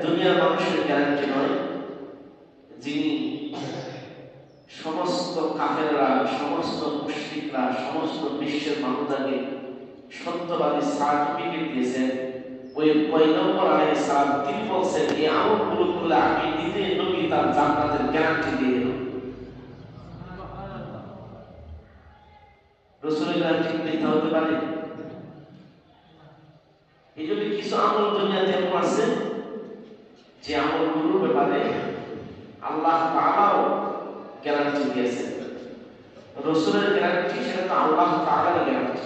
দুনিয়ার মানুষের গ্যারান্টি নয়, যিনি সমস্ত কাফেররা, সমস্ত মুশরিকরা, সমস্ত বিশ্বের মানুষকে সত্যবাদী সার্টিফিকেট দিয়েছেন, ওই পয়গম্বর আলাইহিস সালাম তিনি বলছেন এই আমলগুলো করলে আমি নিজে নবী তার জান্নাতের গ্যারান্টি দিয়ে দিলাম। রাসূলের গ্যারান্টি দিতে হতে পারে। এই জন্য কিছু আমল দুনিয়াতে এমন আছে যে আমলগুলোর ব্যাপারে আল্লাহ তাআলাও গ্যারান্টি দিয়েছেন। রাসূলের গ্যারান্টি সেটা তো আল্লাহ তাআলার গ্যারান্টি।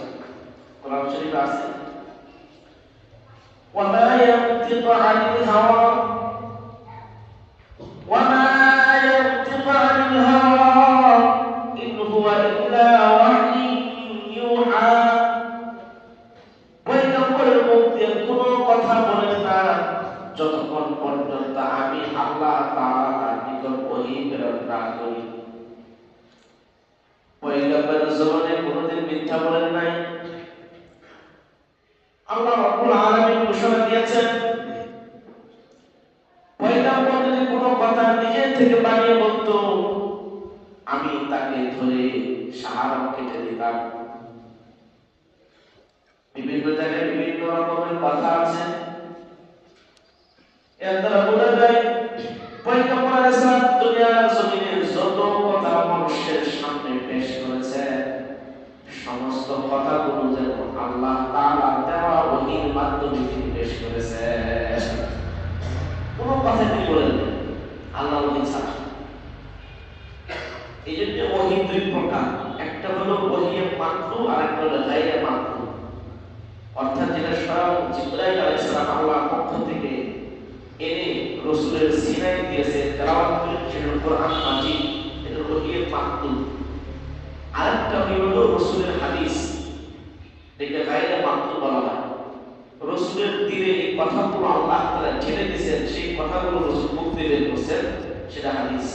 কোরআন শরীফে আছে ওয়ামা ইয়ানতিকু আনিল হাওয়া ওয়ামা ইয়ানতিকু আনিল হাওয়া ইন হুয়া ইল্লা ওয়াহয়ুন ইউহা। পয়গম্বরের মুখ দিয়ে কোনো কথা বলেন না যতক্ষণ পর্যন্ত আমি আল্লাহ তাআলা তার নিকট ওহী প্রেরণ না করি। পয়গম্বরের জীবনে কোনোদিন মিথ্যা বলেন নাই। আল্লাহ রাব্বুল আলামিন ঘোষণা দিয়েছেন পয়গম্বর যদি কোনো কথা নিজে থেকে বানিয়ে বলতো আমি তাকে ধরে শাহাদাত কেটে দিতাম। বিভিন্ন জায়গায় বিভিন্ন রকমের কথা আছে, এর দ্বারা বোঝা যায় পয়গম্বর আলাইহিস সালাম দুনিয়ার জমিনে যত কথা মানুষের সামনে পেশ করেছে সমস্ত কথাগুলো যেন আল্লাহ তাআলা দেওয়া ওহীর মাধ্যমে তিনি পেশ করেছে। কোনো কথা তিনি বলেন আল্লাহ ওহী ছাড়া। এই জন্য ওহী দুই প্রকার, একটা হলো ওহী মাত্রু আর একটা হলো গায়রে মাত্রু। অর্থাৎ যেটা স্বয়ং জিবরাইল আলাইহিস সালাম আল্লাহর পক্ষ থেকে এনে রাসূলের সিনায় দিয়েছে তেলাওয়াত করে সেটা কোরআন মাজিদ, এটা ওহী মাত্রু। আরেকটা হলো রাসূলের হাদিস, এটাকে গায়রে মাত্রু বলা হয়। রাসূলের দিলে এই কথাগুলো আল্লাহ তাআলা ঢেলে দিয়েছেন, সেই কথাগুলো রাসূল মুখ দিয়ে বের করছেন, সেটা হাদিস।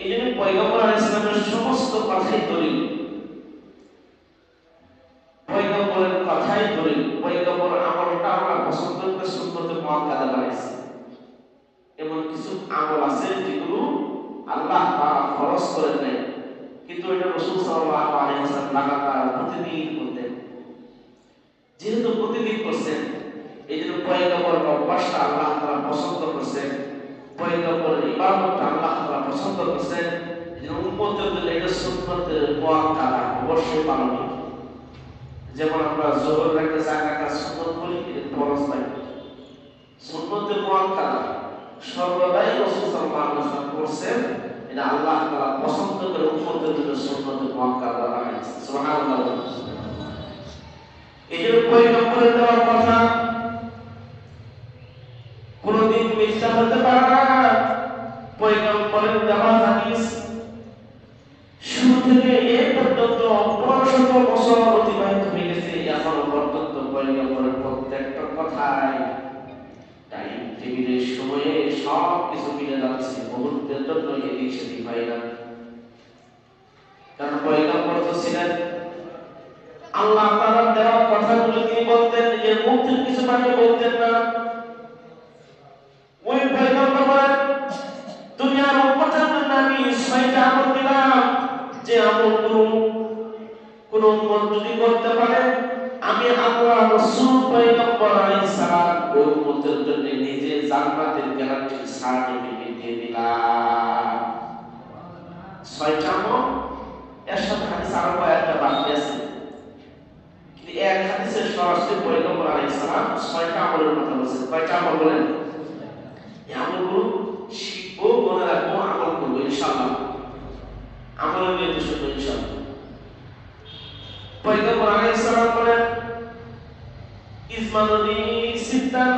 এই জন্য পয়গম্বর আলাইহিস সালামের সমস্ত কথাই দলিল, পয়গম্বরের কথাই দলিল। পয়গম্বর আমলটা আমরা পছন্দ করে সুন্নতে মুআক্কাদা বানাইছি। এমন কিছু আমল আছে যেগুলো আল্লাহ তাআলা ফরজ করেন নাই, কিন্তু এটা রাসূল সাল্লাল্লাহু আলাইহি ওয়াসাল্লাম লাগাতার প্রতিদিন করতেন। যেহেতু প্রতিদিন করছেন এই জন্য পয়গম্বরের অভ্যাসটা আল্লাহ তাআলা পছন্দ করছেন, পয়গম্বরের ইবাদতটা আল্লাহ তাআলা পছন্দ করছেন। এই জন্য উম্মতের জন্য এটা সুন্নতে মুআক্কাদা অবশ্যই পালনীয়। যেমন আমরা যোহর একটা জায়গা সুন্নত বলি, এটা ফরজ নাই। সুন্নতে মুআক্কাদা সর্বদাই রাসূল সাল্লাল্লাহু আলাইহি ওয়াসাল্লাম করছেন, এটা আল্লাহ তাআলা পছন্দ করে উম্মতের জন্য সুন্নতে মুআক্কাদা বানাইছেন। সুবহানাল্লাহ। এই যে পয়গম্বরের দেওয়া কথা কোনদিন মিথ্যা হতে পারে না। পয়গম্বরের দেওয়া হাদিস শুরু থেকে এই পর্যন্ত 1500 বছর অতিবাহিত হয়ে গেছে, এখনো পর্যন্ত পয়গম্বরের প্রত্যেকটা কথাই টাইম টেবিলের সময়ে সব কিছু মিলে যাচ্ছে, মুহূর্তের জন্য এদিক সেদিক হয় না। কারণ পয়গম্বর তো ছিলেন আল্লাহ তাআলার দেওয়া কথাগুলো তিনি বলতেন, নিজের মুখ থেকে কিছু বানিয়ে বলতেন না। ওই পয়গম্বর বলেন দুনিয়ার উম্মতের জন্য আমি 6টা আমল দিলাম, যে আমলগুলো কোন উম্মত যদি করতে পারে আমি আল্লাহ রাসূল পয়গম্বর আলাইহিস সালাম ওই উম্মতের জন্য নিজে জান্নাতের গ্যারান্টি সার্টিফিকেট দিয়ে দিলাম। 6টা আমল, এর সাথে হাদিস আরো কয়েকটা বাকি আছে, কিন্তু এক হাদিসে সরাসরি পয়গম্বর আলাইহিস সালাম 6টা আমলের কথা বলেছেন। কয়টা আমল বলেন? এই আমলগুলো শিখবো, মনে রাখবো, আমল করবো ইনশাআল্লাহ। আমলের নিয়ত শুনবো ইনশাআল্লাহ। পয়গম্বর আলাইহিস সালাম বলেন ইসমানুনি সিদ্দান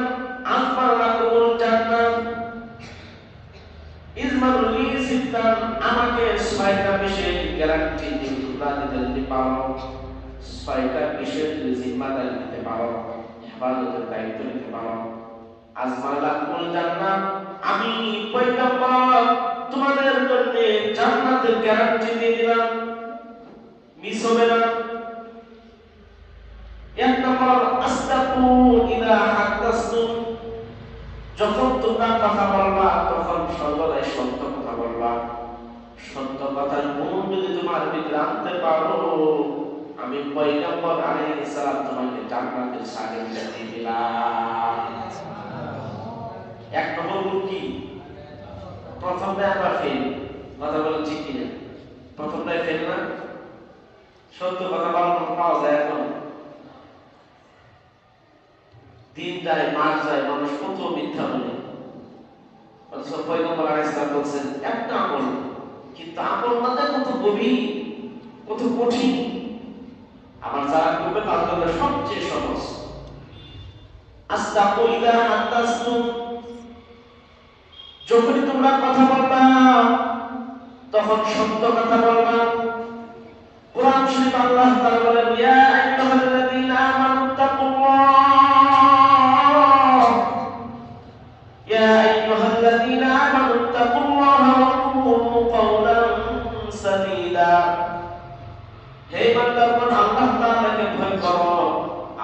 আফার লাকুমুল জান্নাত। ইসমানুনি সিদ্দান, আমাকে 6টা বিষয়ে গ্যারান্টি দিন, তোমরা দিতে পারো। 6টা বিষয়ে তুমি জিম্মাদারি নিতে পারো, হেফাজতের দায়িত্ব নিতে পারো। আজমা লাকুমুল জান্নাত, আমি পয়গম্বর তোমাদের জন্য জান্নাতের গ্যারান্টি দিয়ে দিলাম, মিস হবে না। এক নম্বর আসতাকু ইদা হাদাসতুম, যখন তোমরা কথা বলবা তখন সর্বদাই সত্য কথা বলবা। সত্য কথার গুণ যদি তোমার ভিতরে আনতে পারো, আমি পয়গম্বর আলাইহিস সালাম তোমাকে জান্নাতের সার্টিফিকেট দিয়ে দিলাম। এক নম্বর গুণ কি? প্রথমটাই আমরা ফেল। কথা বলেন ঠিক কিনা? প্রথমটাই ফেল না? সত্য কথা বলার পাওয়া যায় এখন? দিন যায়, মাস যায়, মানুষ কত মিথ্যা বলে। অথচ পয়গম্বর আলাইহিস সালাম বলছেন একটা আমল, কিন্তু আমল মানে কত গভীর, কত কঠিন। আমার যারা করবে তার জন্য সবচেয়ে সহজ। আসতাকু ইদা হাদাসতুম, যখনই তোমরা কথা বলবা তখন সত্য কথা বলবা। কোরআন শরীফ আল্লাহ তাআলা বলেন, ইয়া আইয়ুহাল্লাযীনা আমানু তাকুল্লাহ, ইয়া আইয়ুহাল্লাযীনা আমানু তাকুল্লাহ ওয়া কুলু কাওলান সাদীদা। হে ইমানদারগণ, আল্লাহ তাআলাকে ভয় করো,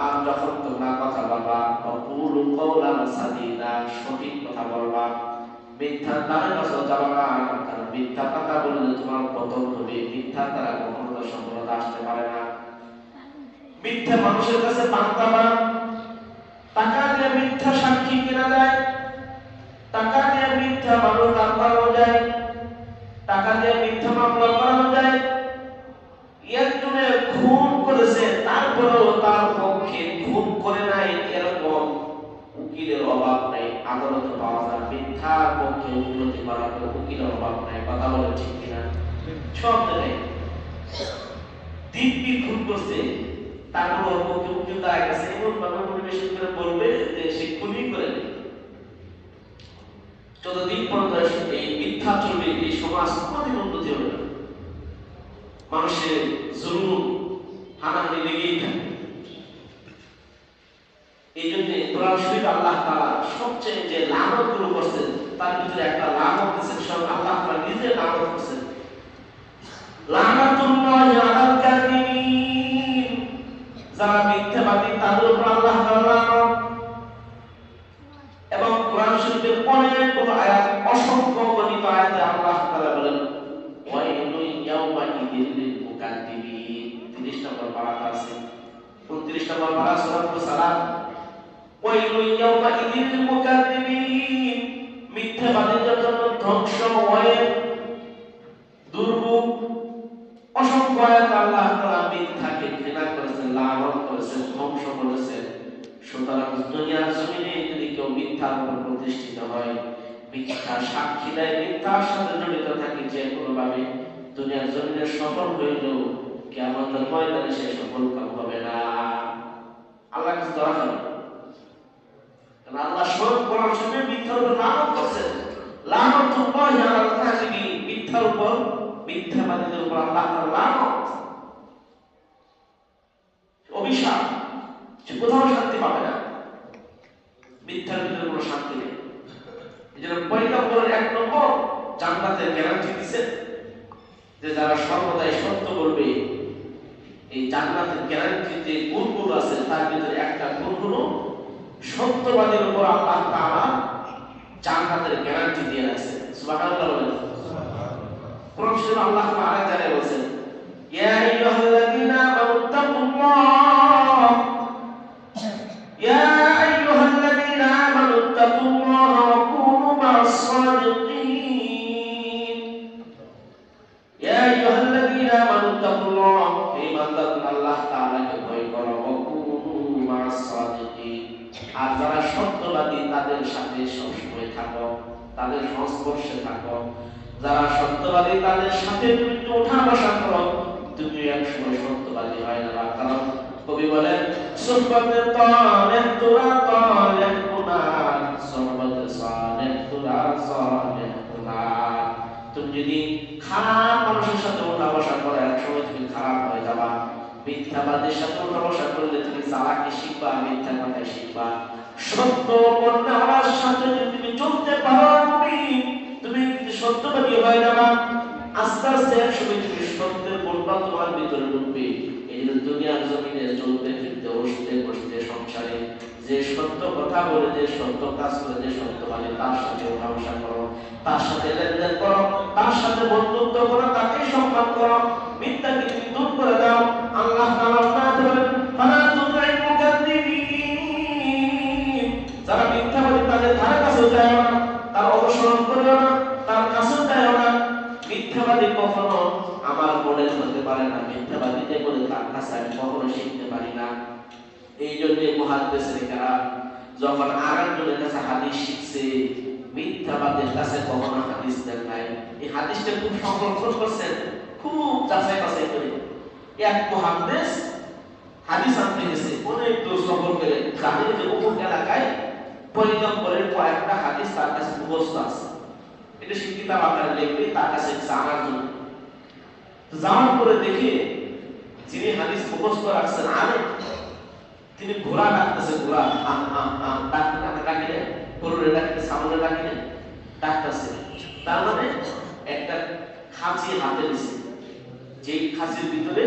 আর যখন তোমরা কথা বলবা কুলু কাওলান সাদীদা, সঠিক কথা বলবা। মিথ্যা দ্বারা কাছে যাবে না, কারণ মিথ্যা কথা বললে তোমার পতন হবে। মিথ্যা দ্বারা কখনো সফলতা আসতে পারে না। মিথ্যা মানুষের কাছে পান্তাবা, টাকা দিয়ে মিথ্যা সাক্ষী কেনা যায়, টাকা দিয়ে মিথ্যা মানুষ দান করানো যায়, টাকা দিয়ে মিথ্যা মামলা করানো যায়। একজনে খুন করেছে, তারপরেও তার পক্ষে খুন করে নাই এরকম উকিলের অভাব নাই, আদালতে পাওয়া যায়। মিথ্যার পক্ষে উন্নতি করার উকিলের অভাব নাই। কথা বলে ঠিক কিনা? সব জায়গায় দিব্যি খুন করছে, তারপর পক্ষে উকিল দাঁড়ায় গেছে, এমন ভাবে পরিবেশন করে বলবে যে সে খুনই করে নেই। যতদিন পর্যন্ত এই মিথ্যা চলবে, এই সমাজ কোনোদিন উন্নতি হবে না। মানুষের জুলুম হানাহানি লেগেই থাকে। এই জন্য কোরআন শরীফ আল্লাহ তাআলা সবচেয়ে যে লানত গুলো করছেন, তার ভিতরে একটা লানত দিয়েছেন, সব আল্লাহ তাআলা নিজে লানত করছেন। লানাতুল্লাহি আলাল কাযিবিন, যারা মিথ্যাবাদী তাদের উপর আল্লাহ তাআলা লানত। এবং কোরআন শরীফের অনেকগুলো আয়াত, অসংখ্য গণিত আয়াতে আল্লাহ তাআলা বলেন ওয়াইলু ইয়াউমা ইযিল লিল মুকাদ্দিবিন। 30 নম্বর পারাতে আছে, 29 নম্বর পারা সূরা সালাম। ওয়াইলু ইয়াউমা ইযিল লিল মুকাদ্দিবিন, মিথ্যাবাদীদের জন্য ধ্বংস, ওয়াইল, দুর্ভোগ। অসংখ্য আয়াত আল্লাহ তাআলা মিথ্যাকে ঘৃণা করেছেন, লানত করেছেন, ধ্বংস করেছেন। সুতরাং দুনিয়ার জমিনে যদি কেউ মিথ্যার উপর প্রতিষ্ঠিত হয়, মিথ্যা সাক্ষী দেয়, মিথ্যার সাথে জড়িত থাকে যে কোনো ভাবে, দুনিয়ার জমিনে সফল হইলেও কিয়ামতের ময়দানে সে সফল কাম হবে না। আল্লাহ কাছে দোয়া করেন, কারণ আল্লাহ স্বয়ং কোরআন শরীফে মিথ্যার উপর লানত করছেন। লানাতুল্লাহি আলাল কাযিবিন, মিথ্যার উপর, মিথ্যাবাদীদের উপর আল্লাহ তাআলা লানত, অভিশাপ। সে কোথাও শান্তি পাবে না, মিথ্যার ভিতরে কোনো শান্তি নেই। এই জন্য পয়গম্বরের 1 নম্বর জান্নাতের গ্যারান্টি দিয়েছেন যে যারা সর্বদাই সত্য বলবে। এই জান্নাতের গ্যারান্টি যে গুণগুলো আছে তার ভিতরে একটা গুণ হলো সত্যবাদীর উপর আল্লাহ তাআলা জান্নাতের গ্যারান্টি দিয়ে রাখছেন। সুবহানাল্লাহ বলেন। কোরআন শরীফে আল্লাহ তাআলা আরেক জায়গায় বলেছেন, ইয়া আইয়ুহাল্লাযীনা আমানু তাকুল্লাহ, ইয়া আইয়ুহাল্লাযীনা আমানু তাকুল্লাহ ওয়া কুনু মা'আস সাদিকিন। ইয়া আইয়ুহাল্লাযীনা আমানু তাকুল্লাহ, হে ইমানদারগণ আল্লাহ তাআলাকে ভয় করো, ওয়া কুনু মা'আস সাদিকিন, আর যারা সত্যবাদী তাদের সাথে সবসময় থাকো, তাদের সংস্পর্শে থাকো। যারা সত্যবাদী তাদের সাথে তুমি ওঠা বসা করো, তুমি একসময় সত্যবাদী হয় না। কারণ কবি বলেন, সুহবতে তালেহ তুরা তালেহ কুনার, সুহবতে সালেহ তুরা সালেহ কুনার। তুমি যদি খারাপ মানুষের সাথে ওঠা বসা করো, একসময় তুমি খারাপ হয়ে যাবা। মিথ্যাবাদীর সাথে ওঠা বসা করলে তুমি চালাকি শিখবা, মিথ্যা কথা শিখবা। সত্য বর্ণনার সাথে যদি তুমি চলতে পারো, তুমি সত্যবাদী হয়ে যাবা। আস্তে আস্তে একসময় তুমি সত্যের বর্ণনা তোমার ভিতরে ঢুকবে। এই জন্য দুনিয়ার জমিনে চলতে ফিরতে যে সত্য কথা বলে, যে সত্য কাজ করে, যে সত্যবাদী, তার সাথে ব্যবসা করো, তার সাথে লেনদেন করো, তার সাথে বন্ধুত্ব করো, তাকে সম্মান করো, মিথ্যাকে তুমি দূর করে দাও। আল্লাহ তাআলা বলেন, ফালা তুতি'ল মুকাদ্দিবিন, যারা মিথ্যাবাদী তাদের ধারে কাছে যায় না, তার অনুসরণ করিও না, তার কাছে যায় না। মিথ্যাবাদী কখনো আমার মডেল হতে পারে না, মিথ্যাবাদী যে বলে তার কাছে আমি কখনো শিখতে পারি না। এই জন্য মুহাদ্দিসরা যখন আরেকজনের কাছে হাদিস শিখছে, মিথ্যাবাদের কাছে কখনো হাদিস দেন নাই। এই হাদিসটা খুব সংরক্ষণ করছেন, খুব যাচাই বাছাই করে। এক মুহাদ্দিস হাদিস আনতে গেছে, অনেক দূর সফর করে, জানে যে অমুক এলাকায় পয়গম্বরের কয়েকটা হাদিস তার কাছে মুখস্থ আছে, এটা সে কিতাব আকারে লিখবে তার কাছে জানার জন্য। যাওয়ার পরে দেখে যিনি হাদিস মুখস্থ রাখছেন আলেম, তিনি ঘোড়া ডাকতেছে, ঘোড়া ডাকিলে, গরুরে ডাকিলে, ছাগলে ডাকিলে ডাকতেছে। তার মানে একটা খাঁচি হাতে দিছে, যে খাঁচির ভিতরে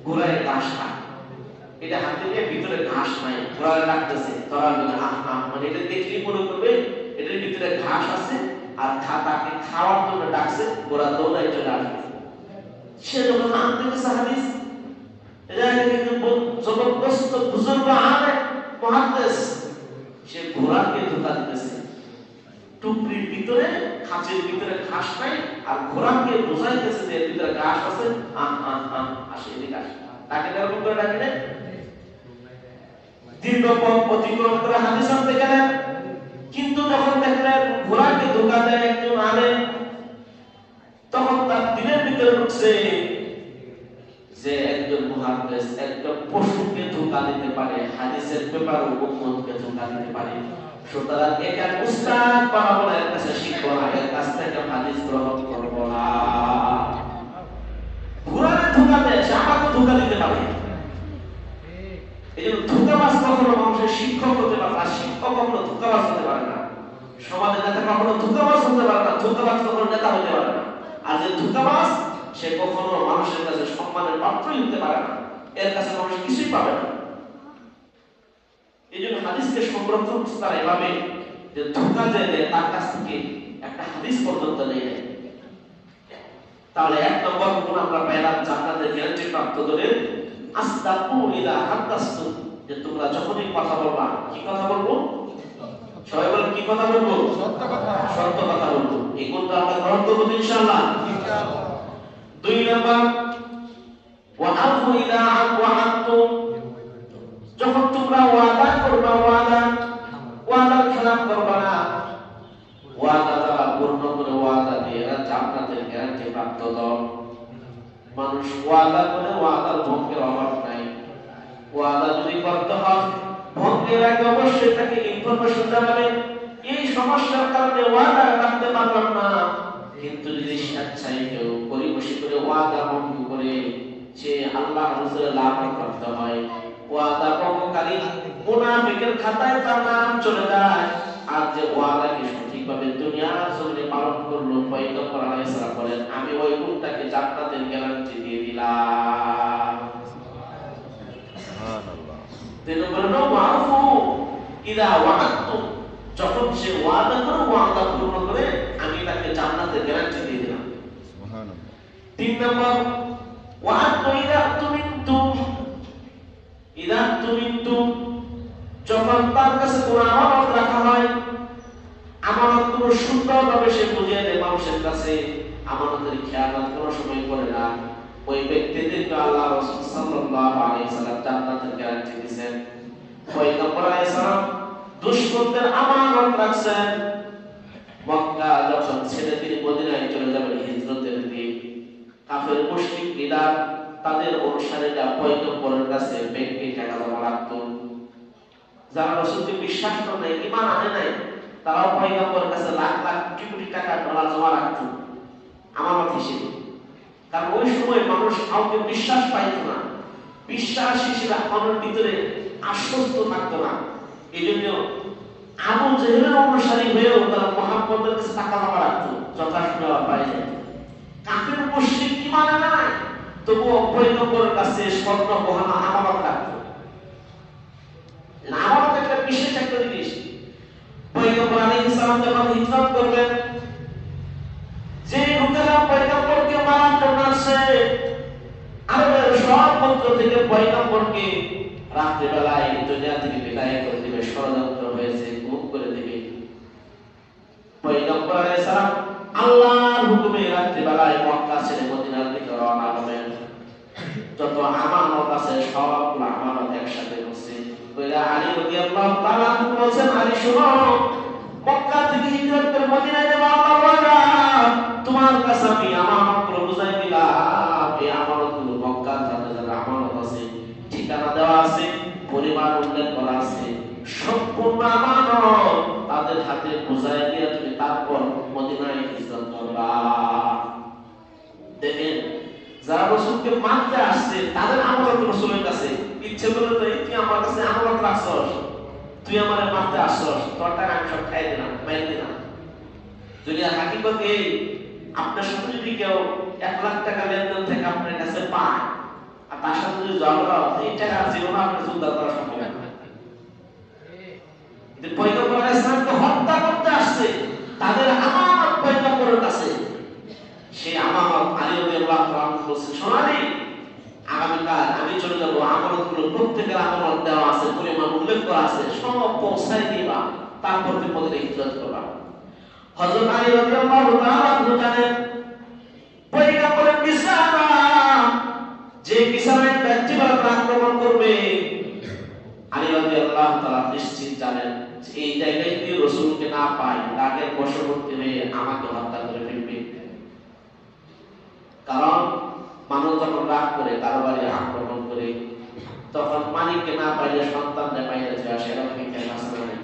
ঘোড়ায় ঘাস খায়, এটা হাতে নিয়ে ভিতরে ঘাস নাই, ঘোড়ারে ডাকতেছে, মানে এটা দেখলেই মনে করবে এটার ভিতরে ঘাস আছে, আর তাকে খাওয়ার জন্য ডাকছে, ঘোড়া দৌড়ায় চলে আসবে। সে যখন আনতে গেছে হাদিস, জবরদস্ত বুজুর্গ আলেম মুহাদ্দিস, সে ঘোড়াকে ধোঁকা দিতেছে, টুকরির ভিতরে, খাঁচির ভিতরে ঘাস নাই, আর ঘোড়াকে বোঝাইতেছে যে এর ভিতরে ঘাস আছে, আসে এদিকে আসে। তাকে এরকম করে ডাকিলে দীর্ঘ পথ অতিক্রম করে হাদিস আনতে গেলেন, কিন্তু যখন দেখলেন ঘোড়াকে ধোঁকা দেয় একজন আলেম, তখন তার দিনের ভিতরে ঢুকছে যে একজন মুহাদ্দিস একজন পশুকে ধোঁকা দিতে পারে, হাদিসের ব্যাপারে উম্মতকে ধোঁকা দিতে পারে। সুতরাং এটা উস্তাদ বানাবনের কাছে শিখবো না, এর কাছ থেকে হাদিস গ্রহণ করব না। ঘোড়াকে ধোঁকা দেয়, সে আমাকে ধোঁকা দিতে পারে। এই জন্য ধোঁকাবাজ কখনো মানুষের শিক্ষক হতে পারে না, শিক্ষক কখনো ধোঁকাবাজ হতে পারে না, সমাজের নেতা কখনো ধোঁকাবাজ হতে পারে না, ধোঁকাবাজ কখনো নেতা হতে পারে না। আর যে ধোঁকাবাজ সে কখনো মানুষের কাছে সম্মানের পাত্রই হতে পারে না, এর কাছে মানুষ কিছুই পাবে না। এই জন্য হাদিসকে সংরক্ষণ তারা এভাবে যে ধোঁকা যে দেয় তার কাছ থেকে একটা হাদিস পর্যন্ত নেই। তাহলে এক নম্বর গুণ আমরা পেলাম জান্নাতের গ্যারান্টি প্রাপ্ত করে, আসতাকু ইলা হাদাসতু, যে তোমরা যখনই কথা বলবা, কি কথা বলবো? সবাই বলেন কি কথা বলবো? সত্য কথা, সত্য কথা বলবো। এই গুণটা আমরা গ্রহণ করব ইনশাআল্লাহ। দুই নম্বর, ওয়া আফু ইলা ওয়াআদতুম, যখন তোমরা ওয়াদা করবা, ওয়াদার খেলাপ করবা না। ওয়াদা তারা পূর্ণ করে ওয়াদা দিয়ে এরা জান্নাতের গ্যারান্টি প্রাপ্ত দল। মানুষ ওয়াদা করে ওয়াদার ভঙ্গের অভাব নাই। ওয়াদা যদি করতে হয়, ভঙ্গের আগে অবশ্যই তাকে ইনফরমেশন জানাবে, এই সমস্যার কারণে ওয়াদা রাখতে পারলাম না। কিন্তু যদি স্বেচ্ছায় কেউ পরিবেশি করে ওয়াদা ভঙ্গ করে সে আল্লাহ রাসূলের লাভ করতে হয়, ওয়াদা ভঙ্গকারী মুনাফিকের খাতায় তার নাম চলে যায়। আর যে ওয়াদাকে সঠিকভাবে দুনিয়ার জমিনে পালন করলো, পয়গম্বর আলাইহিস সালাম বলেন, আমি ওই লোকটাকে জান্নাতের গ্যারান্টি দিয়ে দিলাম। সুবহানাল্লাহ। তিন নম্বর হলো ওয়াফু ইদা ওয়াআদতুম, যখন সে ওয়াদা করে ওয়াদা পূর্ণ করে আমি তাকে জান্নাতের গ্যারান্টি দিয়ে দিলাম। সুবহানাল্লাহ। তিন নম্বর, ওয়াআদতু ইদা তুমিনতুম, যখন তার কাছে কোনো আমানত রাখা হয়, আমানত কোনো সুন্দরভাবে সে বুঝিয়ে দেয় মানুষের কাছে, আমানতের খেয়ানত কোনো সময় করে না, ওই ব্যক্তিদেরকে আল্লাহ রাসূল সাল্লাল্লাহু আলাইহি সাল্লাম জান্নাতের গ্যারান্টি দিয়েছেন। পয়গম্বর আলাইহিস সালাম দুশমনদের আমানত রাখছেন। মক্কা যখন ছেড়ে তিনি মদিনায় চলে যাবেন হিজরতের দিন, কাফের মুশরিক লিডার তাদের অনুসারীরা পয়গম্বরের কাছে ব্যাংকে টাকা জমা রাখতো। যারা রাসূলকে বিশ্বাস করে নাই, ঈমান আনে নাই, তারাও পয়গম্বরের কাছে লাখ লাখ কোটি কোটি টাকা ডলার জমা রাখতো আমানত হিসেবে। কারণ ওই সময় মানুষ কাউকে বিশ্বাস পাইত না, বিশ্বাস হিসেবে আমাদের ভিতরে আশ্বস্ত থাকতো না। এই জন্য আবু জেহেলের অনুসারী হয়েও তারা মুহাম্মদের কাছে টাকা জমা রাখতো, যথাযথ পাই যায়। কাফের মুশরিক ঈমান আনে নাই, তবুও পয়গম্বরের কাছে স্বর্ণ গহনা আমানত রাখতো। আমানত একটা আলাইহিস সালাম যখন হিজরত করলেন, যে লোকেরা পয়গম্বরকে মারার জন্য আসে, আরবের সব গোত্র থেকে পয়গম্বরকে রাত্রিবেলায় দুনিয়া থেকে বিদায় করে দিবে, ষড়যন্ত্র হয়েছে, গুম করে দিবে। পয়গম্বর আলাইহিস সালাম আল্লাহর হুকুমে রাত্রিবেলায় মক্কা ছেড়ে মদিনার দিকে রওনা হবেন। যত আমানত আছে সবগুলো আমানত একসাথে করছে। কইলা আলী রাদিয়াল্লাহু তাআলা বলেন, আলী শুনো, মক্কা থেকে হিজরত করে মদিনায় যাওয়া আল্লাহর ওয়াদা, তোমার কাছে আমি আমানতগুলো বুঝাই দিলাম। এই আমানতগুলো মক্কার যারা আমানত আছে ঠিকানা দেওয়া আছে, পরিমাণ উল্লেখ করা আছে, সম্পূর্ণ আমানত তাদের হাতে বুঝাই দিয়ে তুমি তারপর মদিনায় হিজরত করবা। দেখেন, যারা রাসূলকে মানতে আসছে তাদের আমানত রাসূলের কাছে, ইচ্ছে করে তো তুই আমার কাছে আমানত রাখছস, তুই আমারে মানতে আসছস, তোর টাকা আমি সব খাই দিলাম, মাইল দিলাম। দুনিয়ার হাকিকত এই, আপনার সাথে যদি কেউ 1 লাখ টাকা লেনদেন থেকে আপনার কাছে পায় আর তার সাথে যদি ঝগড়া হয়, এই টাকা জীবনে আপনার সুন্দর করা সম্ভব না। পয়গম্বর আলাইহিস সালামকে হত্যা করতে আসছে, তাদের আমানত পয়গম্বরের কাছে। সেই আমানত আলী রাদিয়াল্লাহু তাআলা বলছেন, সোনালি আগামীকাল আমি চলে যাবো, আমানতগুলো প্রত্যেকের আমানত দেওয়া আছে, পরিমাণ উল্লেখ করা আছে, সব পৌঁছায় দিবা, তারপর তুমি মদিনায় হিজরত করবা। হযরত আলী রাদিয়াল্লাহু তাআলা জানেন পয়গম্বরের বিছানা, যে বিছানায় ব্যক্তিগত আক্রমণ করবে, আলী রাদিয়াল্লাহু তাআলা নিশ্চিত জানেন এই জায়গায় যদি রাসূলকে না পায়, রাগের বশবর্তী হয়ে আমাকে হত্যা করে ফেলবে। কারণ মানুষ যখন রাগ করে কারো বাড়ি আক্রমণ করে, তখন মালিককে না পাইলে সন্তানদের পাইলে যায়, সেটা থেকে খেয়াল আসে না।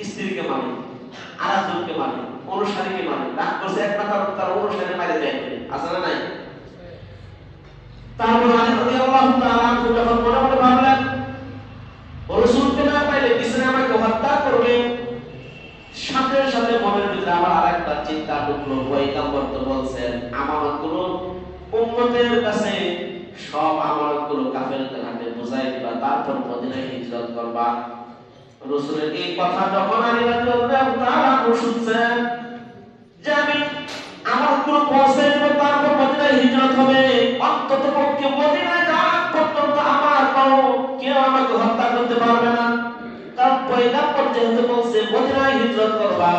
স্ত্রীকে মানে, আরেকজনকে মানে, অনুসারীকে মানে, রাগ করছে এক মাথা তার অনুসারী মারে যায়, আছে না নাই? তারপর আলী রাদিয়াল্লাহু তাআলা যখন মনে মনে ভাবলেন রাসূলকে না পাইলে পিছনে আমাকে হত্যা করবে, সাথে সাথে মনের ভিতরে আবার আরেকটা চিন্তা ঢুকলো, পয়গম্বর তো বলছেন আমানতগুলো উম্মতের কাছে, সব আমানতগুলো কাফেরদের হাতে বুঝাই দিবা, তারপর মদিনায় হিজরত করবা। রাসূলের এই কথা যখন আলী রাদিয়াল্লাহু তাআলা শুনছেন যে আমি আমানতগুলো পৌঁছে দেব, তারপর মদিনায় হিজরত হবে, অন্তত পক্ষে মদিনায় যাওয়া পর্যন্ত আমার কেউ আমাকে হত্যা করতে পারবে না। কারণ পয়গম্বর যেহেতু বলছে মদিনায় হিজরত করবা,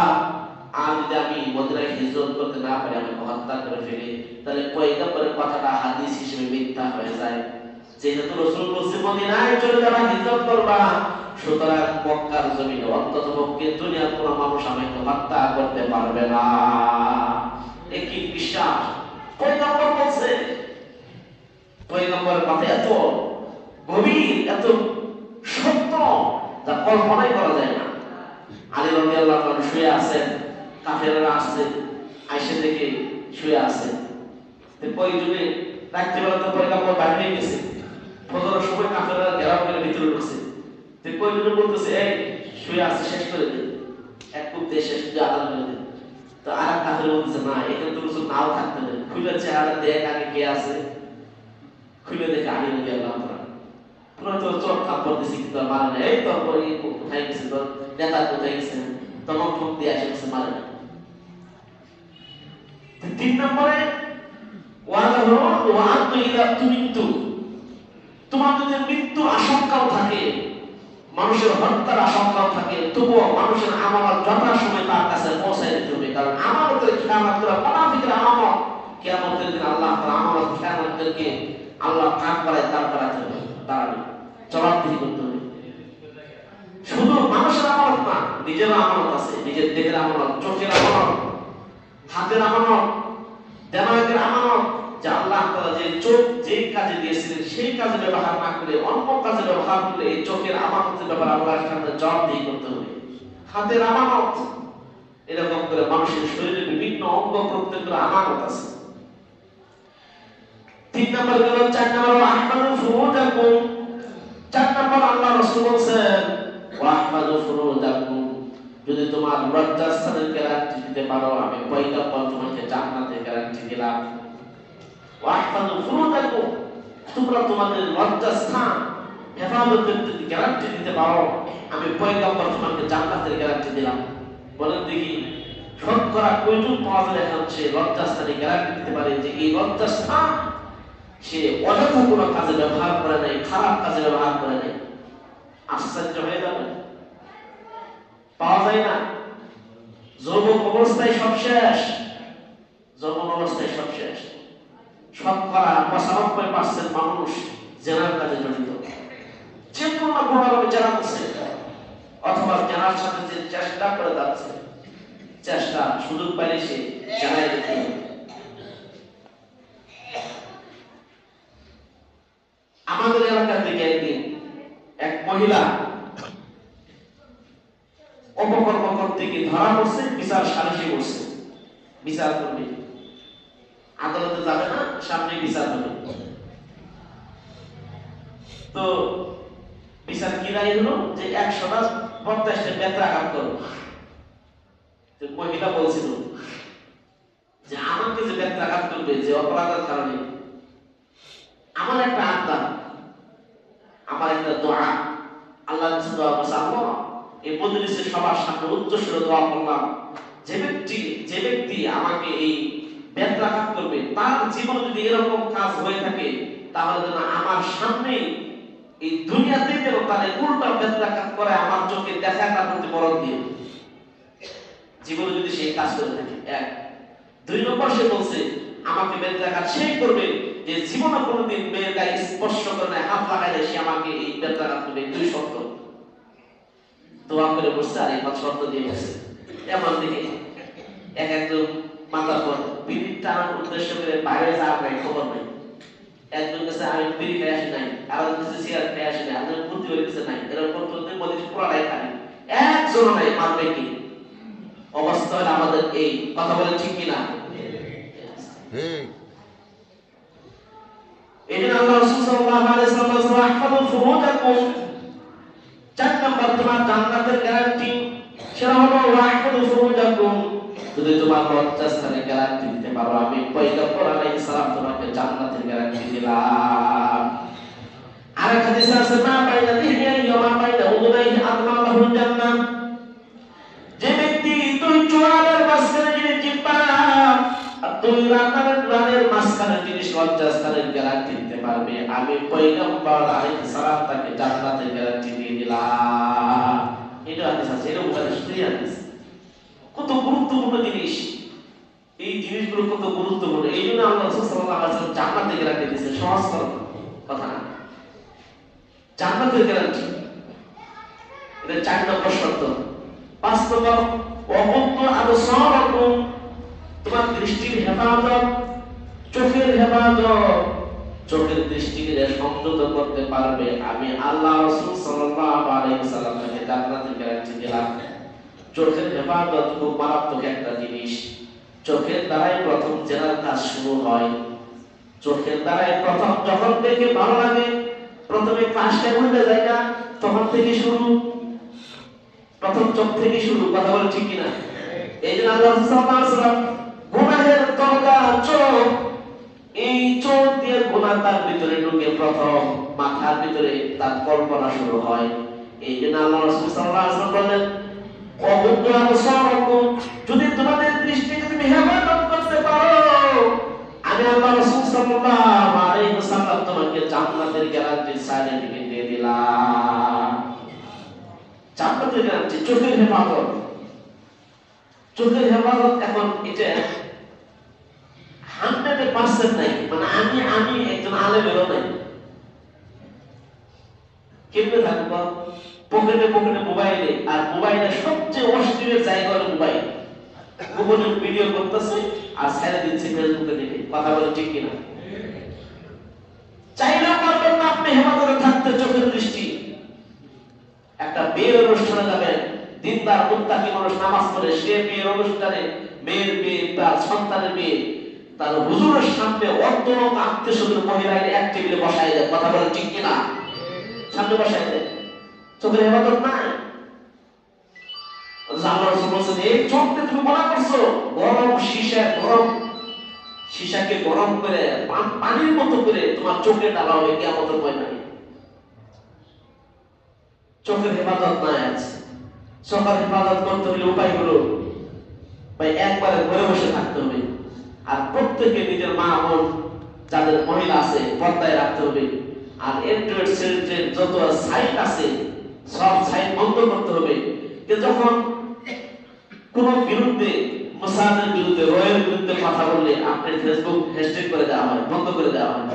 আর যদি আমি মদিনায় হিজরত করতে না পারি, আমাকে হত্যা করে ফেলে, তাহলে পয়গম্বরের কথাটা হাদিস হিসেবে মিথ্যা হয়ে যায়। যেহেতু রাসূল বলছে মদিনায় চলে যাবা, হিজরত করবা, সুতরাং মক্কার জমিনে অন্তত পক্ষে দুনিয়ার কোনো মানুষ আমাকে হত্যা করতে পারবে না। একই বিশ্বাস পয়গম্বর বলছে। পয়গম্বরের কথা এত গভীর, এত সত্য, যা কল্পনাই করা যায় না। আলী রাদিয়াল্লাহু তাআলা শুয়ে আছেন, কাফেররা আসছে, আয়েশা দেখে শুয়ে আছে। প্রয়োজনে রাত্রিবেলা তো পয়গম্বর বাইরে হয়ে গেছে, ফজরের সময় কাফেররা ঘেরাও করে ভিতরে ঢুকছে। প্রয়োজনে বলতেছে এই শুয়ে আছে, শেষ করে দিন, এক কুপ্তে শেষ করে আদান করে দিন। তো আর এক কাফের বলতেছে না, এখানে তো রাসূল নাও থাকতে দেন, খুলে চেহারা দেখ আগে কে আছে, খুলে দেখে আলী রাদিয়াল্লাহু তাআলা। পুরো তো চোখ থাপ্পড় দিছে, কিন্তু মানে না, এই তোর পরে কোথায় গেছে, তোর নেতা কোথায় গেছে, তখন ফোন দিয়ে আসে গেছে, মানে না। 3 নম্বরে ওয়াদা হলো ওয়াদু ইদা তুমিতু, তোমার যদি মৃত্যুর আশঙ্কাও থাকে, মানুষের হত্যার আশঙ্কাও থাকে, তবুও মানুষের আমানত যথাসময় তার কাছে পৌঁছে দিতে হবে। কারণ আমানতের খেয়ানত করা মুনাফিকের আমানত, কিয়ামতের দিন আল্লাহ তাআলা আমানত খেয়ানতদেরকে আল্লাহ কাজ করায়, তার করাতে হবে, দাঁড়াবে, জবাবদিহি করতে হবে। শুধু মানুষের আমানত না, নিজের আমানত আছে, নিজের দেহের আমানত, চোখের আমানত, হাতের আমানত, দেমাগের আমানত, যে আল্লাহ তাআলা যে চোখ যে কাজে দিয়েছিলেন সেই কাজে ব্যবহার না করে অন্য কাজে ব্যবহার করলে এই চোখের আমানতের ব্যাপারে আল্লাহর সামনে জবাবদিহি করতে হবে। হাতের আমানত, এরকম করে মানুষের শরীরের বিভিন্ন অঙ্গ প্রত্যঙ্গের আমানত আছে। 3 নম্বর গেল, 4 নম্বর আহমাদু ফুরুজাকুম, 4 নম্বর আল্লাহ রাসূল বলেন ওয়া আহমাদু ফুরুজাকুম, যদি তোমার লজ্জাস্থানের গ্যারান্টি দিতে পারো, আমি পয়গম্বর তোমাকে জান্নাতের গ্যারান্টি দিলাম। ওয়া আহমাদু ফুরুজাকুম, তোমরা তোমাদের লজ্জাস্থান হেফাজতের গ্যারান্টি দিতে পারো, আমি পয়গম্বর তোমাকে জান্নাতের গ্যারান্টি দিলাম। বলেন দেখি শতকরা কয়টুকু পাওয়া যায় এখন সে লজ্জাস্থানে গ্যারান্টি দিতে পারে যে এই লজ্জাস্থান সে অযথা কোনো কাজে ব্যবহার করে নাই, খারাপ কাজে ব্যবহার করে নাই? আশ্চর্য হয়ে যাবে। পাওয়া যায় না। যৌবক অবস্থায় সব শেষ, যৌবন অবস্থায় সব শেষ। শতকরা 95% মানুষ জেনার কাজে জড়িত, যে কোনো কোনোভাবে জেনা করছে অথবা জেনার সাথে যে চেষ্টা করে যাচ্ছে, চেষ্টা সুযোগ পাইলে সে জেনায় যেতে। আমাদের এলাকা থেকে একদিন এক মহিলা অপকর্ম করতে গিয়ে ধরা পড়ছে, বিচার সালিশি করছে, বিচার করবে, আদালতে যাবে না, সামনে বিচার হবে। তো বিচার কি রায় হলো যে 150টা বেত্রাঘাত করো। মহিলা বলছিল যে আমাকে যে বেত্রাঘাত করবে যে অপরাধের কারণে, আমার একটা আত্মা, আমার একটা দোয়া, আল্লাহ কাছে দোয়া করছে, আল্লাহ এই মজলিসের সবার সামনে উচ্চস্বরে দোয়া করলাম, যে ব্যক্তি আমাকে এই বেত্রাঘাত করবে তার জীবনে যদি এরকম কাজ হয়ে থাকে তাহলে যেন আমার সামনে এই দুনিয়াতে যেন তাদের উল্টা বেত্রাঘাত করে আমার চোখে দেখা তার প্রতি মরণ দিয়ে জীবনে যদি সেই কাজ করে থাকে। এক, 2 নম্বর সে বলছে আমাকে বেত্রাঘাত সেই করবে যে জীবনে কোনোদিন মেয়ের গায়ে স্পর্শ করে না, হাত লাগাইলে সে আমাকে এই বেত্রাঘাত করবে। 2 শর্ত দোয়া করে বসছে আর এই 5 শর্ত দিয়ে গেছে। এমন দিকে এক একজন মাথার পর বিড়ি টানার উদ্দেশ্য করে বাইরে যাওয়ার নাই, খবর নেই। একজন কাছে আমি বিড়ি খেয়ে আসি নাই, আরেকজন কাছে সিগারেট খেয়ে আসি নাই, আরেকজন ভর্তি হয়ে গেছে নাই, এরকম করতে বলি পুরাটাই খালি, একজন নাই মানবে কি? অবস্থা হলে আমাদের এই কথা বলে ঠিক কিনা? এই জন্য আল্লাহ রাসূল সাল্লাল্লাহু আলাইহি ওয়াসাল্লাম বলেছেন আহফাযু ফুরুজাকুম, 4 নম্বর তোমার জান্নাতের গ্যারান্টি সেটা হলো আহফাযু ফুরুজাকুম, যদি তোমার লজ্জাস্থানে গ্যারান্টি দিতে পারো আমি পয়গম্বর আলাইহিস সালাম তোমাকে জান্নাতের গ্যারান্টি দিলাম। আরেক হাদিসে আছে মা বাইনা লিহিয়াহি ওয়া মা বাইনা উযুনাইহি আদমালাহুল জান্নাহ, যে ব্যক্তি 2 চোয়ালের মাঝখানে যিনি জিহ্বা আর 2 রানের মাঝখানে যিনি লজ্জাস্থানের গ্যারান্টি দিতে পারবে আমি পয়গম্বর আলাইহিস সালাম তাকে জান্নাতের গ্যারান্টি দিয়ে দিলাম। এটা হাদিস আছে, এটা বুখারীর সহিহ হাদিস। কত গুরুত্বপূর্ণ জিনিস, এই জিনিসগুলো কত গুরুত্বপূর্ণ। এই জন্য আল্লাহ রাসূল সাল্লাল্লাহু আলাইহি ওয়াসাল্লাম জান্নাতের গ্যারান্টি দিয়েছেন। সহজ কথা না, জান্নাতের গ্যারান্টি এটা 4 নম্বর শর্ত। 5 নম্বর ওয়াকুতু আবসারাকুম, তোমার দৃষ্টির হেফাজত, চোখের হেফাজত, চোখের দৃষ্টিকে সংযত করতে পারবে আমি আল্লাহ রাসূল সাল্লাল্লাহু আলাইহি ওয়াসাল্লাম তাকে জান্নাতের গ্যারান্টি দিলাম। চোখের হেফাজত খুব মারাত্মক একটা জিনিস। চোখের দ্বারাই প্রথম জেনার কাজ শুরু হয়। চোখের দ্বারাই প্রথম যখন দেখে ভালো লাগে, প্রথমে ক্লাসটা উল্টে যায় না, তখন থেকে শুরু, প্রথম চোখ থেকে শুরু। কথা বলে ঠিক কিনা? এই জন্য আল্লাহ সাল্লাল্লাহু আলাইহি ওয়াসাল্লাম গুনাহের দরজা চোখ, এই চোখ দিয়ে গুনাহ তার ভিতরে ঢুকে প্রথম মাথার ভিতরে তার কল্পনা শুরু হয়। এই জন্য আল্লাহ রাসূল সাল্লাল্লাহু আলাইহি ওয়াসাল্লাম বলেন ওয়াকুতু আবসারাকুম, যদি তোমাদের দৃষ্টিকে তুমি হেফাজত করতে পারো আমি আল্লাহ রাসূল সাল্লাল্লাহু আলাইহি ওয়াসাল্লাম তোমাকে জান্নাতের গ্যারান্টি সার্টিফিকেট দিয়ে দিলাম। জান্নাতের গ্যারান্টি, চোখের হেফাজত। চোখের হেফাজত এখন এটা 100% নাই, মানে আমি একজন আলেমেরও নাই। কেমনে থাকবো? পকেটে মোবাইলে, আর মোবাইলে সবচেয়ে অশ্লীলের জায়গা হলো মোবাইল। গোপনে ভিডিও করতেছে আর ছেড়ে দিচ্ছে ফেসবুকে দেখে। কথা বলে ঠিক কিনা? চাইলেও পারবেন না আপনি হেফাজতে থাকতে চোখের দৃষ্টি। একটা বিয়ের অনুষ্ঠানে যাবেন, দিনদার মুত্তাকি মানুষ নামাজ পড়ে, সে বিয়ের অনুষ্ঠানে মেয়ের বিয়ে, তার সন্তানের বিয়ে, তার হুজুরের সামনে অন্য আত্মীয়-স্বজন মহিলা এক টেবিলে বসায় দেয়। কথা বলে ঠিক কিনা? সামনে বসায় দেয়, চোখের হেফাজত নাই। আল্লাহ রাসূল বলেছেন এই চোখকে তুমি মনে করছো গরম সীসাকে গরম করে পানির মতো করে তোমার চোখে ডালা হবে কিয়ামতের ময়দানে। চোখের হেফাজত নাই আছে। সকাল ইবাদত করতে হলে উপায় হলো ভাই একবারে ঘরে বসে থাকতে হবে, আর প্রত্যেকে নিজের মা বোন যাদের মহিলা আছে পর্দায় রাখতে হবে, আর অ্যান্ড্রয়েড সেলের যত সাইট আছে সব সাইট বন্ধ করতে হবে। যখন কোন বিরুদ্ধে মুসাদের বিরুদ্ধে রয়ের বিরুদ্ধে কথা বললে আপনি ফেসবুক হ্যাশট্যাগ করে দেওয়া হয়, বন্ধ করে দেওয়া হয়।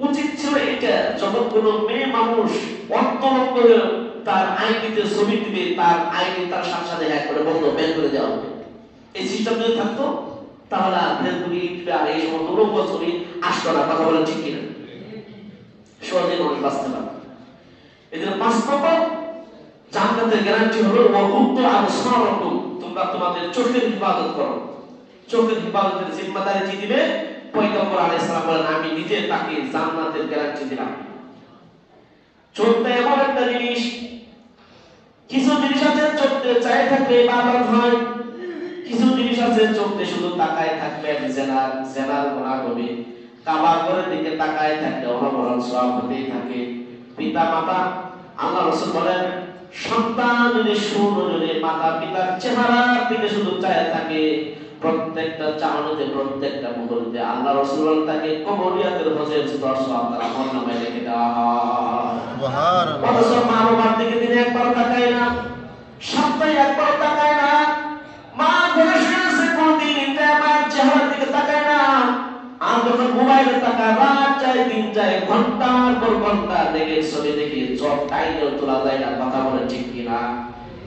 উচিত ছিল এটা, যখন কোন মেয়ে মানুষ অন্তরঙ্গ তার আইডিতে ছবি দিবে, তার আইডি তার সাথে সাথে হ্যাক করে বন্ধ বের করে দেওয়া হবে। এই সিস্টেম যদি থাকতো তাহলে ফেসবুকে ইউটিউবে আর এই সমস্ত লোক ছবি আসতো না। কথা বলেন ঠিক কিনা? সহজে মানুষ বাঁচতে পারে। এই জন্য 5 নম্বর জান্নাতের গ্যারান্টি হলো ওয়াকুতু আবসারাকুম, তোমরা তোমাদের চোখের ইবাদত করো। চোখের ইবাদতের জিম্মাদারি কে দিবে? পয়গম্বর আলাইহিস সালাম বলেন, আমি নিজে তাকে জান্নাতের গ্যারান্টি দিলাম। চোখটা এমন একটা জিনিস, কিছু জিনিস আছে চোখে চায় থাকলে ইবাদত হয়, কিছু জিনিস আছে চোখে শুধু তাকায় থাকবে জেনার গুনাহ হবে, কাবা ঘরের দিকে তাকায় থাকলে অনবরত সওয়াব হতেই থাকে। পিতা মাতা, আল্লাহ রাসূল বলেন, সন্তান যদি সুনজরে মাতা পিতার চেহারার দিকে শুধু চায় থাকে, প্রত্যেকটা চাহনিতে প্রত্যেকটা মুহূর্তে আল্লাহ রাসূল তাকে কবরিয়াতের হজের 10 সওয়াব তার আমলনামায় লিখে দেওয়া হয়। সুবহানাল্লাহ। অথচ মা বাবার দিকে দিনে একবার তাকায় না, সপ্তাহে একবার তাকায় না, মা ঘরে শুয়ে আছে কোনদিন ইন্দ্রা মার চেহারার দিকে তাকায় না। আর যখন মোবাইলে তাকায়, রাত যায় দিন যায়, ঘন্টার পর ঘন্টা দেখে ছবি দেখে চোখ টাইনেও তোলা যায় না। কথা বলে ঠিক কিনা?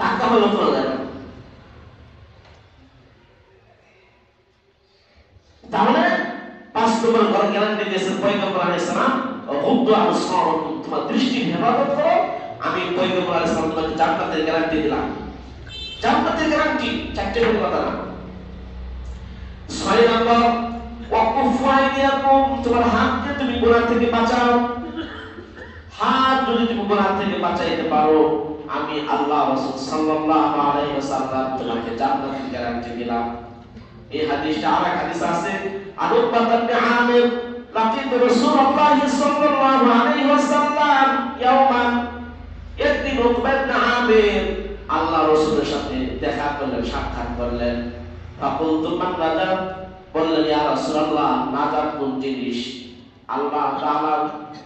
টাকা হলেও তোলা যায় না। তাহলে 5 নম্বর ঘরে গ্যারান্টি দিয়েছেন পয়গম্বর আলাইহিস সালাম, ওয়াকুতু আবসারাকুম, তোমার দৃষ্টির হেফাজত করো, আমি পয়গম্বর আলাইহিস সালাম তোমাকে জান্নাতের গ্যারান্টি দিলাম। জান্নাতের গ্যারান্টি 4টে কথা না। 6 নম্বর ওয়াকুফু আইদিয়াকুম, তোমার হাতকে তুমি গুনাহ থেকে বাঁচাও। হাত যদি তুমি গুনাহ থেকে বাঁচাইতে পারো, আমি আল্লাহ রাসূল সাল্লাল্লাহু আলাইহি ওয়াসাল্লাম তোমাকে জান্নাতের গ্যারান্টি দিলাম। এই হাদিসটা আর এক হাদিস আছে, আনুবা ইবনে আমির লাকিত রাসূলুল্লাহ সাল্লাল্লাহু আলাইহি ওয়াসাল্লাম ইয়াওমান, একদিন উকবা ইবনে আমির আল্লাহ রাসূলের সাথে দেখা করলেন, সাক্ষাৎ করলেন। ফাকুলতু মান নাজাত, বললেন ইয়া রাসূলুল্লাহ, নাজাত কোন জিনিস? আল্লাহ তাআলা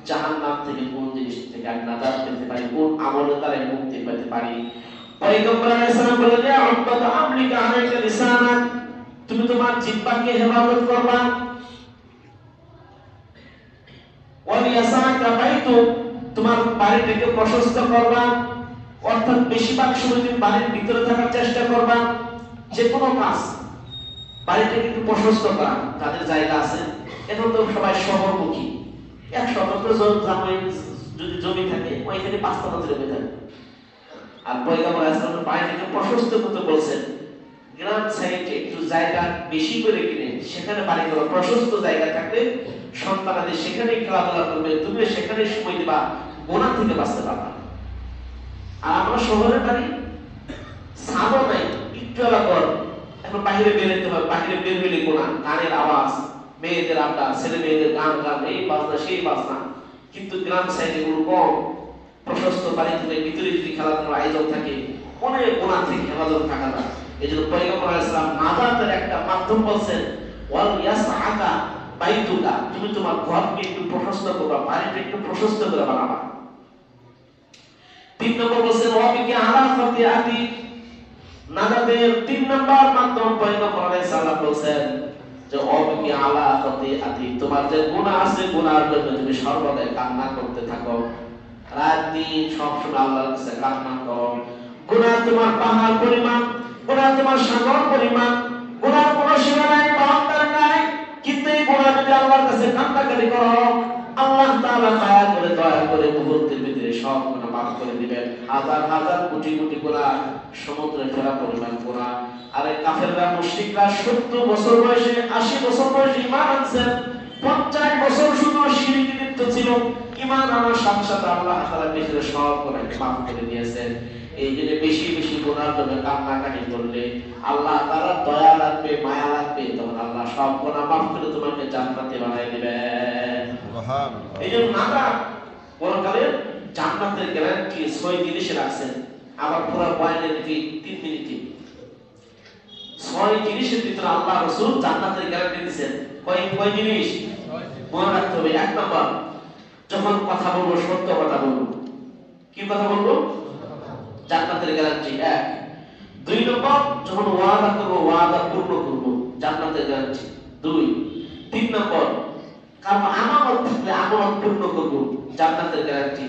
জাহান্নাম থেকে কোন জিনিস থেকে আমি নাজাত পেতে পারি, কোন আমলের দ্বারা মুক্তি পেতে পারি? পয়গম্বর আলাইহিস সালাম বললেন, ইয়া উকবা আমলিকা আলাইকা লিসানাক, তুমি তোমার জিহ্বাকে হেফাজত করবা। ওয়ালিয়াসাকা বাইতু, তোমার বাড়িটাকে প্রশস্ত করবা, অর্থাৎ বেশিরভাগ সময় তুমি বাড়ির ভিতরে থাকার চেষ্টা করবা। যে কোনো কাজ বাড়িটাকে একটু প্রশস্ত করা, তাদের জায়গা আছে। এখন তো সবাই শহরমুখী, 1 শতাংশ যদি জমি থাকে ওইখানে 5তলা জমি থাকে। আর পয়গম্বর আলাইহিস সালাম বাড়িটাকে প্রশস্ত করতে বলছেন। গ্রাম সাইডে একটু জায়গা বেশি করে কিনে সেখানে বাড়ি করা, প্রশস্ত জায়গা থাকলে সন্তানদের সেখানে খেলাধুলা করবে, তুমি সেখানে সময় দিবা, গুনাহ থেকে বাঁচতে পারবা। আর আমরা শহরে বাড়ি, ছাদও নাই, একটু আলাদা, এখন বাইরে বের হতে হবে, বাইরে বের হইলে গুনাহ, গানের আওয়াজ, মেয়েদের আড্ডা, ছেলে মেয়েদের গান, এই বাজনা সেই বাজনা। কিন্তু গ্রাম সাইডে গুলো কম, প্রশস্ত বাড়ি থেকে ভিতরে যদি খেলাধুলার আয়োজন থাকে, অনেক গুনাহ থেকে হেফাজত থাকা যায়। এজন্য পয়গম্বর আলাইহিস সালাম নাজাতের একটা মাধ্যম বলছেন, ওয়াল ইয়াসআকা বাইতুকা, তুমি তোমার ঘরকে একটু প্রশস্ত করবা, বাড়িটা একটু প্রশস্ত করে বানাবা। 3 নম্বর বলছেন ওয়াবিকি আলা ফাতিআতি, নাজাতের 3 নম্বর মাধ্যম পয়গম্বর আলাইহিস সালাম বলছেন যে ওয়াবিকি আলা ফাতিআতি, তোমার যে গুনাহ আছে গুনাহের জন্য তুমি সর্বদা কান্না করতে থাকো, রাত দিন সব সময় আল্লাহর কাছে কান্না করো। গুনাহ তোমার পাহাড় পরিমাণ, গুনাহ তোমার সাগর পরিমাণ, গুনাহ কোনো সীমা নাই, বাউন্ডারি নাই। কিন্তু এই গুনাহ যদি আল্লাহর কাছে কান্নাকাটি করো, আল্লাহ তাআলা দয়া করে মুহূর্তের ভিতরে সব গুনাহ মাফ করে দিবেন। হাজার হাজার কোটি কোটি গুনাহ সমুদ্রে ফেলা পরিমাণ গুনাহ। আরে কাফেররা মুশরিকরা 70 বছর বয়সে 80 বছর বয়সে ঈমান আনছেন, 50 বছর শুধু শিরকে লিপ্ত ছিল। ঈমান আনার সাথে সাথে আল্লাহ তাআলা নিজের সব গুনাহ মাফ করে দিয়েছেন। এই জন্য বেশি বেশি গুনার জন্য কান্নাকাটি করলে আল্লাহ তাআলা দয়া লাগবে, মায়া লাগবে, তখন আল্লাহ সব গুনাহ মাফ করে তোমাকে জান্নাতে বানাই দিবেন। সুবহানাল্লাহ। এই জন্য নাজাত পরকালে জান্নাতের গ্যারান্টি 6 জিনিসে রাখছেন। আবার পুরো বয়ানের রিপিট 3 মিনিটে। 6 জিনিসের ভিতরে আল্লাহ রাসূল জান্নাতের গ্যারান্টি দিয়েছেন। কয় জিনিস মনে রাখতে হবে? 1 নাম্বার, যখন কথা বলবো সত্য কথা বলবো। কি কথা বলবো? জান্নাতের গ্যারান্টি 1। 2 নম্বর, যখন ওয়াদা করব ওয়াদা পূর্ণ করব, জান্নাতের গ্যারান্টি 2। 3 নম্বর, কারণ আমানত থাকলে আমানত পূর্ণ করব, জান্নাতের গ্যারান্টি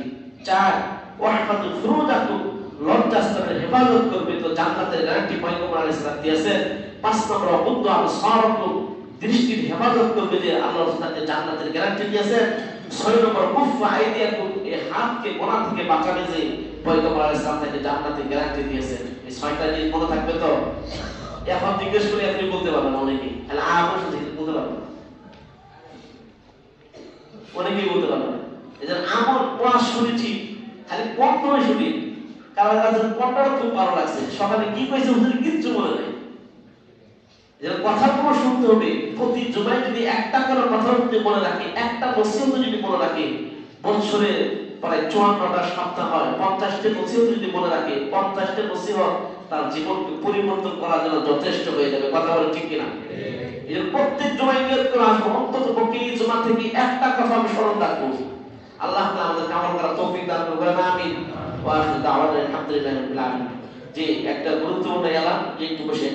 4। ওয়াহফাযুল ফুরুজাকুম, লজ্জাস্থানের হেফাজত করবে, তো জান্নাতের গ্যারান্টি পয়গম্বর আলাইহিস সালাম দিয়েছেন। 5 নম্বর, ওয়াকুদ্দু আবসারাকুম, দৃষ্টির হেফাজত করবে, যে আল্লাহ তাআলা জান্নাতের গ্যারান্টি দিয়েছেন। 6 নম্বর, কুফা আইদিয়াকুম, এই হাতকে গুনাহ থেকে বাঁচাবে, যে পয়গম্বর আলাইহিস সালাম তাকে জান্নাতের গ্যারান্টি দিয়েছেন। এই 6টা জিনিস মনে থাকবে তো? এখন জিজ্ঞেস করে আপনি বলতে পারবেন অনেকেই, তাহলে আমার সাথে বলতে পারবেন, অনেকেই বলতে পারবেন। এজন্য আমল পড়া শুনেছি, খালি কণ্ঠই শুনি, কারণ কাছে কণ্ঠটা খুব ভালো লাগছে, সকালে কি কইছে হুজুর কিচ্ছু মনে নাই। এজন্য কথাগুলো শুনতে হবে। প্রতি জুমায় যদি একটা করে কথা যদি মনে রাখে, একটা নসিহত যদি মনে রাখে, বছরে প্রায় 54টা সপ্তাহ হয়, 50টা নসিহত যদি মনে রাখে, 50টা নসিহত তার জীবনকে পরিবর্তন করার জন্য যথেষ্ট হয়ে যাবে। কথা বলে ঠিক কিনা? এর প্রত্যেক জুমায় নিয়ত করে আসবো, অন্তত পক্ষে এই জুমা থেকে একটা কথা আমি স্মরণ রাখবো। আল্লাহ তাআলা আমাদের আমল করার তৌফিক দান করুন, আমিন। ওয়া আখিরু দাওয়ানা আলহামদুলিল্লাহি রাব্বিল আলামিন। যে একটা গুরুত্বপূর্ণ এলান, যে একটু বসে